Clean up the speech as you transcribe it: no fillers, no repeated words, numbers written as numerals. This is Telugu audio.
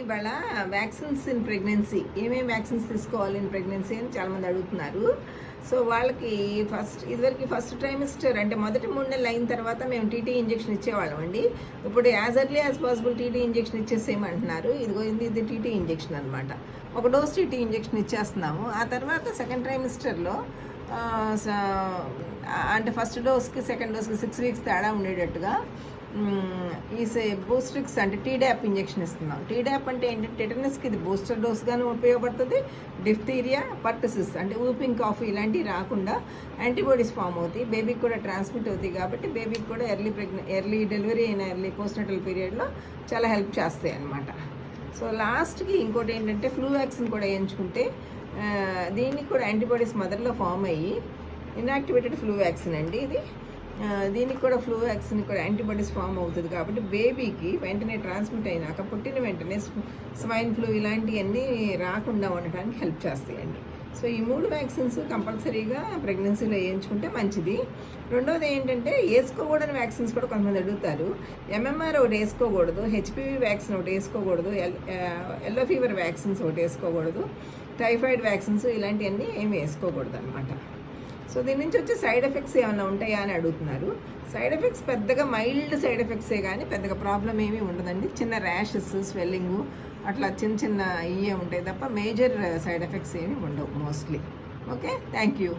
ఇవాళ వ్యాక్సిన్స్ ఇన్ ప్రెగ్నెన్సీ, ఏమేమి వ్యాక్సిన్స్ తీసుకోవాలి ఇన్ ప్రెగ్నెన్సీ అని చాలామంది అడుగుతున్నారు. సో వాళ్ళకి ఇదివరకు ఫస్ట్ ట్రైమిస్టర్ అంటే మొదటి 3 నెలలు అయిన తర్వాత మేము టీటీ ఇంజెక్షన్ ఇచ్చేవాళ్ళం అండి. ఇప్పుడు as early as possible TT injection ఇచ్చేసేయమంటున్నారు. ఇది టీటీ ఇంజెక్షన్ అనమాట. ఒక డోస్ టీటీ ఇంజెక్షన్ ఇచ్చేస్తున్నాము. ఆ తర్వాత సెకండ్ ట్రైమిస్టర్లో అంటే ఫస్ట్ డోస్కి సెకండ్ డోస్కి 6 వీక్స్ తేడా ఉండేటట్టుగా ఈ బూస్ట్రిక్స్ అంటే టీడాప్ ఇంజెక్షన్ ఇస్తున్నాం. టీడాప్ అంటే ఏంటంటే టెటనస్కి ఇది బూస్టర్ డోస్గాను ఉపయోగపడుతుంది. డిఫ్తీరియా, పర్టసిస్ అంటే ఊపింగ్ కాఫ్ ఇలాంటివి రాకుండా యాంటీబాడీస్ ఫామ్ అవుతాయి. బేబీకి కూడా ట్రాన్స్మిట్ అవుతాయి కాబట్టి బేబీకి కూడా ఎర్లీ డెలివరీ అయిన ఎర్లీ పోస్ట్నాటల్ పీరియడ్లో చాలా హెల్ప్ చేస్తాయి అన్నమాట. సో లాస్ట్కి ఇంకోటి ఏంటంటే ఫ్లూ వ్యాక్సిన్ కూడా వేయించుకుంటే దీనికి కూడా యాంటీబాడీస్ మదర్లో ఫామ్ అయ్యి ఇన్యాక్టివేటెడ్ ఫ్లూ వ్యాక్సిన్ అండి ఇది. దీనికి కూడా ఫ్లూ వ్యాక్సిన్ కూడా యాంటీబాడీస్ ఫామ్ అవుతుంది కాబట్టి బేబీకి వెంటనే ట్రాన్స్మిట్ అయినాక పుట్టిన వెంటనే స్వైన్ ఫ్లూ ఇలాంటివన్నీ రాకుండా ఉండటానికి హెల్ప్ చేస్తాయండి. సో ఈ 3 వ్యాక్సిన్స్ కంపల్సరీగా ప్రెగ్నెన్సీలో వేయించుకుంటే మంచిది. రెండోది ఏంటంటే వేసుకోకూడని వ్యాక్సిన్స్ కూడా కొంతమంది అడుగుతారు. ఎంఎంఆర్ ఒకటి వేసుకోకూడదు, హెచ్పివి వ్యాక్సిన్ ఒకటి వేసుకోకూడదు, ఎల్లో ఫీవర్ వ్యాక్సిన్స్ ఒకటి వేసుకోకూడదు, టైఫాయిడ్ వ్యాక్సిన్స్ ఇలాంటివన్నీ ఏమి వేసుకోకూడదు అనమాట. సో దీని నుంచి వచ్చే సైడ్ ఎఫెక్ట్స్ ఏమైనా ఉంటాయా అని అడుగుతున్నారు. సైడ్ ఎఫెక్ట్స్ పెద్దగా మైల్డ్ సైడ్ ఎఫెక్ట్సే కానీ పెద్దగా ప్రాబ్లం ఏమీ ఉండదండి. చిన్న ర్యాషెస్, స్వెల్లింగు అట్లా చిన్న ఇవే ఉంటాయి తప్ప మేజర్ సైడ్ ఎఫెక్ట్స్ ఏమీ ఉండవు మోస్ట్లీ. Okay, thank you.